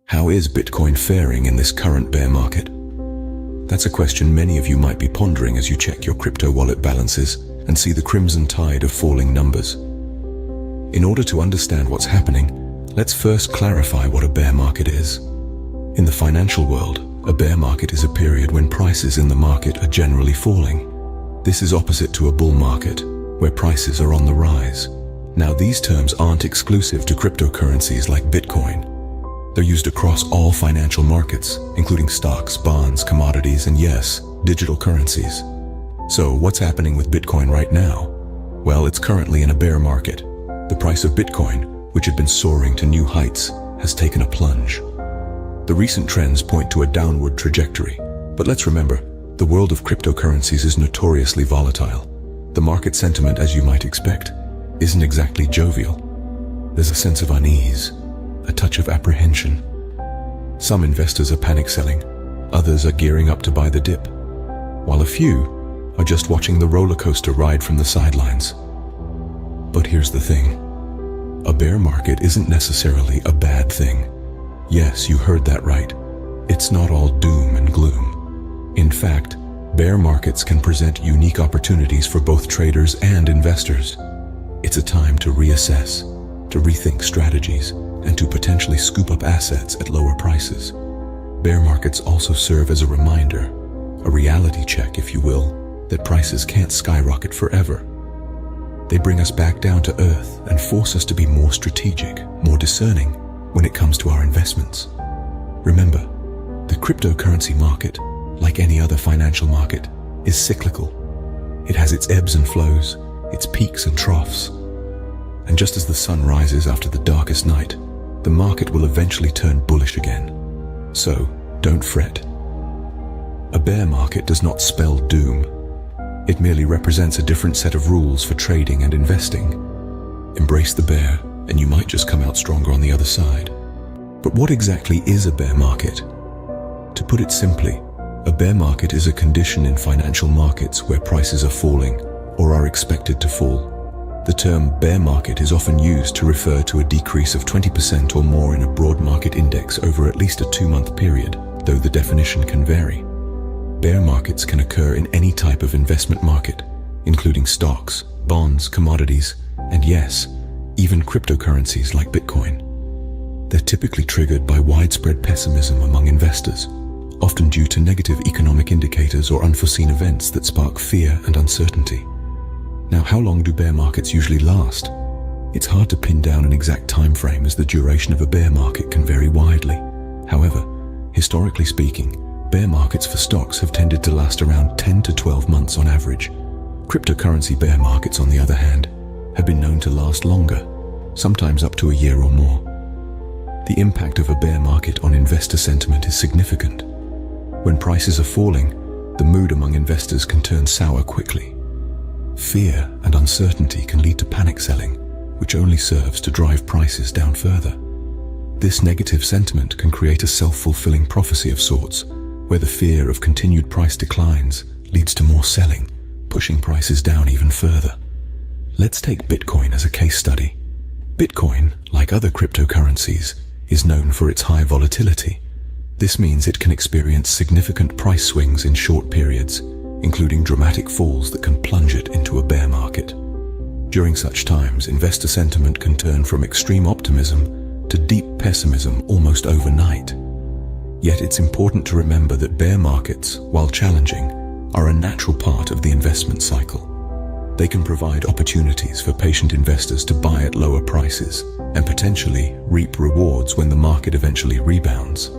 How is Bitcoin faring in this current bear market? That's a question many of you might be pondering as you check your crypto wallet balances and see the crimson tide of falling numbers. In order to understand what's happening, let's first clarify what a bear market is. In the financial world, a bear market is a period when prices in the market are generally falling. This is opposite to a bull market, where prices are on the rise. Now, these terms aren't exclusive to cryptocurrencies like Bitcoin. They're used across all financial markets, including stocks, bonds, commodities, and yes, digital currencies. So, what's happening with Bitcoin right now? Well, it's currently in a bear market. The price of Bitcoin, which had been soaring to new heights, has taken a plunge. The recent trends point to a downward trajectory, but let's remember, the world of cryptocurrencies is notoriously volatile. The market sentiment, as you might expect, isn't exactly jovial. There's a sense of unease, a touch of apprehension. Some investors are panic selling, others are gearing up to buy the dip, while a few are just watching the roller coaster ride from the sidelines. But here's the thing. A bear market isn't necessarily a bad thing. Yes, you heard that right. It's not all doom and gloom. In fact, bear markets can present unique opportunities for both traders and investors. It's a time to reassess, to rethink strategies, and to potentially scoop up assets at lower prices. Bear markets also serve as a reminder, a reality check, if you will, that prices can't skyrocket forever. They bring us back down to earth and force us to be more strategic, more discerning when it comes to our investments. Remember, the cryptocurrency market, like any other financial market, is cyclical. It has its ebbs and flows, its peaks and troughs. And just as the sun rises after the darkest night, the market will eventually turn bullish again. So, don't fret. A bear market does not spell doom. It merely represents a different set of rules for trading and investing. Embrace the bear, and you might just come out stronger on the other side. But what exactly is a bear market? To put it simply, a bear market is a condition in financial markets where prices are falling or are expected to fall. The term bear market is often used to refer to a decrease of 20% or more in a broad market index over at least a 2-month period, though the definition can vary. Bear markets can occur in any type of investment market, including stocks, bonds, commodities, and yes, even cryptocurrencies like Bitcoin. They're typically triggered by widespread pessimism among investors, often due to negative economic indicators or unforeseen events that spark fear and uncertainty. Now, how long do bear markets usually last? It's hard to pin down an exact time frame as the duration of a bear market can vary widely. However, historically speaking, bear markets for stocks have tended to last around 10 to 12 months on average. Cryptocurrency bear markets, on the other hand, have been known to last longer, sometimes up to a year or more. The impact of a bear market on investor sentiment is significant. When prices are falling, the mood among investors can turn sour quickly. Fear and uncertainty can lead to panic selling, which only serves to drive prices down further. This negative sentiment can create a self-fulfilling prophecy of sorts, where the fear of continued price declines leads to more selling, pushing prices down even further. Let's take Bitcoin as a case study. Bitcoin, like other cryptocurrencies, is known for its high volatility. This means it can experience significant price swings in short periods, including dramatic falls that can plunge it into a bear market. During such times, investor sentiment can turn from extreme optimism to deep pessimism almost overnight. Yet it's important to remember that bear markets, while challenging, are a natural part of the investment cycle. They can provide opportunities for patient investors to buy at lower prices and potentially reap rewards when the market eventually rebounds.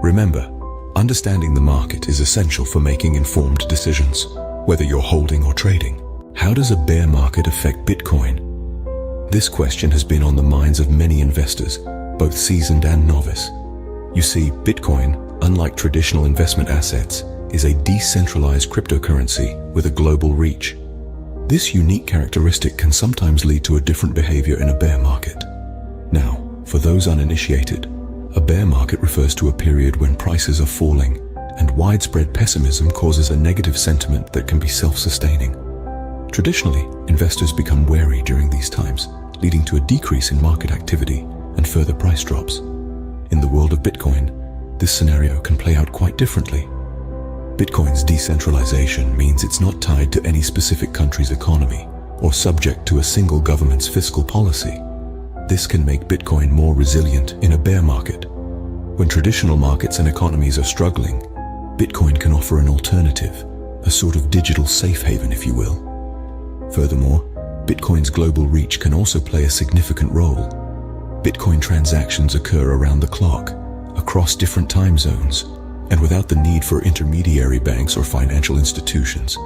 Remember, understanding the market is essential for making informed decisions, whether you're holding or trading. How does a bear market affect Bitcoin? This question has been on the minds of many investors, both seasoned and novice. You see, Bitcoin, unlike traditional investment assets, is a decentralized cryptocurrency with a global reach. This unique characteristic can sometimes lead to a different behavior in a bear market. Now, for those uninitiated, a bear market refers to a period when prices are falling and widespread pessimism causes a negative sentiment that can be self-sustaining. Traditionally, investors become wary during these times, leading to a decrease in market activity and further price drops. In the world of Bitcoin, this scenario can play out quite differently. Bitcoin's decentralization means it's not tied to any specific country's economy or subject to a single government's fiscal policy. This can make Bitcoin more resilient in a bear market. When traditional markets and economies are struggling, Bitcoin can offer an alternative, a sort of digital safe haven, if you will. Furthermore, Bitcoin's global reach can also play a significant role. Bitcoin transactions occur around the clock, across different time zones, and without the need for intermediary banks or financial institutions.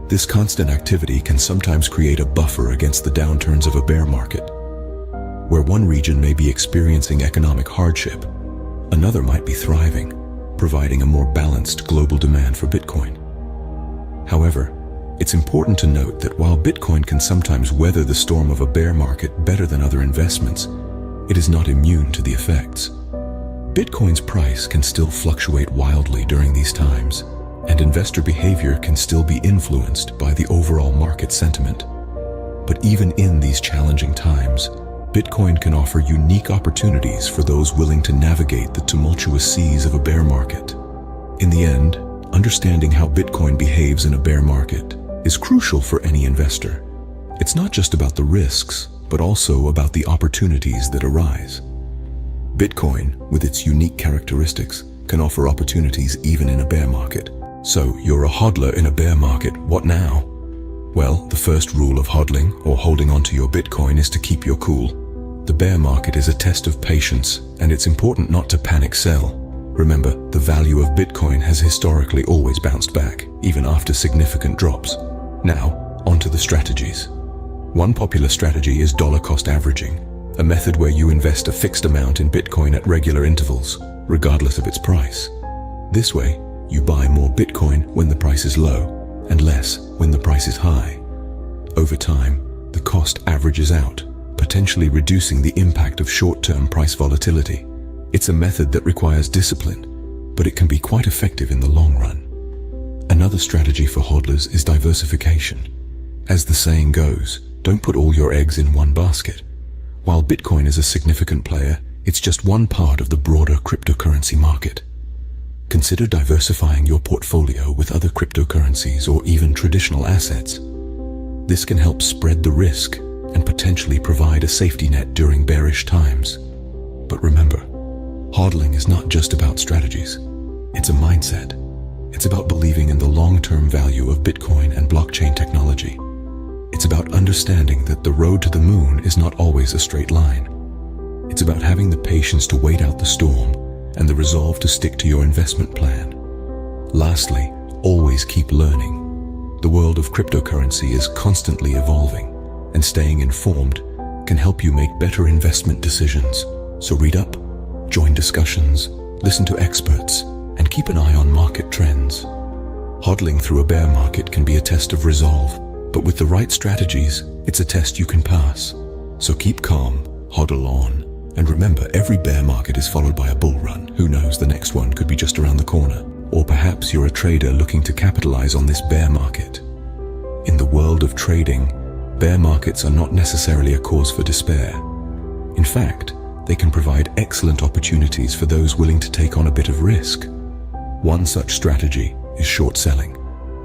This constant activity can sometimes create a buffer against the downturns of a bear market. Where one region may be experiencing economic hardship, another might be thriving, providing a more balanced global demand for Bitcoin. However, it's important to note that while Bitcoin can sometimes weather the storm of a bear market better than other investments, it is not immune to the effects. Bitcoin's price can still fluctuate wildly during these times, and investor behavior can still be influenced by the overall market sentiment. But even in these challenging times, Bitcoin can offer unique opportunities for those willing to navigate the tumultuous seas of a bear market. In the end, understanding how Bitcoin behaves in a bear market is crucial for any investor. It's not just about the risks, but also about the opportunities that arise. Bitcoin, with its unique characteristics, can offer opportunities even in a bear market. So, you're a hodler in a bear market, what now? Well, the first rule of hodling, or holding onto your Bitcoin, is to keep your cool. The bear market is a test of patience, and it's important not to panic sell. Remember, the value of Bitcoin has historically always bounced back, even after significant drops. Now, onto the strategies. One popular strategy is dollar cost averaging, a method where you invest a fixed amount in Bitcoin at regular intervals, regardless of its price. This way, you buy more Bitcoin when the price is low, and less when the price is high. Over time, the cost averages out, potentially reducing the impact of short-term price volatility. It's a method that requires discipline, but it can be quite effective in the long run. Another strategy for hodlers is diversification. As the saying goes, don't put all your eggs in one basket. While Bitcoin is a significant player, it's just one part of the broader cryptocurrency market. Consider diversifying your portfolio with other cryptocurrencies or even traditional assets. This can help spread the risk and potentially provide a safety net during bearish times. But remember, hodling is not just about strategies. It's a mindset. It's about believing in the long-term value of Bitcoin and blockchain technology. It's about understanding that the road to the moon is not always a straight line. It's about having the patience to wait out the storm and the resolve to stick to your investment plan. Lastly, always keep learning. The world of cryptocurrency is constantly evolving, and staying informed can help you make better investment decisions. So read up, join discussions, listen to experts, and keep an eye on market trends. Hodling through a bear market can be a test of resolve, but with the right strategies, it's a test you can pass. So keep calm, hodl on, and remember, every bear market is followed by a bull run. Who knows, the next one could be just around the corner. Or perhaps you're a trader looking to capitalize on this bear market. In the world of trading, bear markets are not necessarily a cause for despair. In fact, they can provide excellent opportunities for those willing to take on a bit of risk. One such strategy is short selling.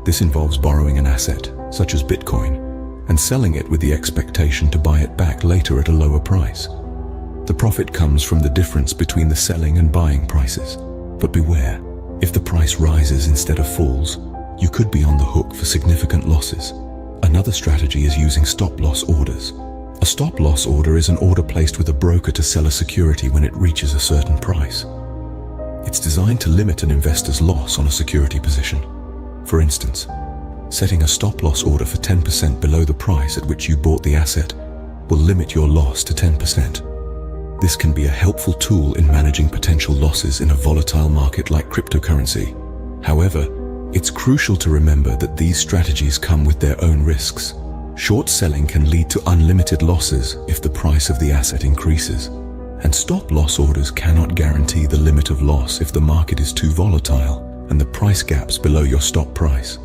This involves borrowing an asset, such as Bitcoin, and selling it with the expectation to buy it back later at a lower price. The profit comes from the difference between the selling and buying prices. But beware, if the price rises instead of falls, you could be on the hook for significant losses. Another strategy is using stop-loss orders. A stop-loss order is an order placed with a broker to sell a security when it reaches a certain price. It's designed to limit an investor's loss on a security position. For instance, setting a stop-loss order for 10% below the price at which you bought the asset will limit your loss to 10%. This can be a helpful tool in managing potential losses in a volatile market like cryptocurrency. However, it's crucial to remember that these strategies come with their own risks. Short selling can lead to unlimited losses if the price of the asset increases, and stop-loss orders cannot guarantee the limit of loss if the market is too volatile and the price gaps below your stop price.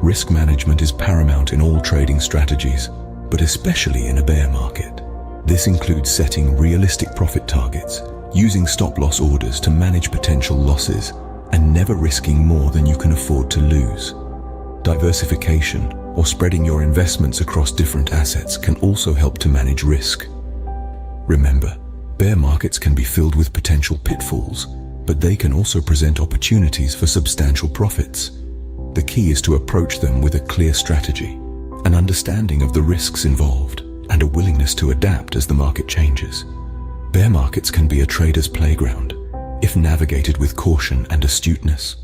Risk management is paramount in all trading strategies, but especially in a bear market. This includes setting realistic profit targets, using stop-loss orders to manage potential losses, and never risking more than you can afford to lose. Diversification, or spreading your investments across different assets, can also help to manage risk. Remember, bear markets can be filled with potential pitfalls, but they can also present opportunities for substantial profits. The key is to approach them with a clear strategy, an understanding of the risks involved, and a willingness to adapt as the market changes. Bear markets can be a trader's playground, if navigated with caution and astuteness.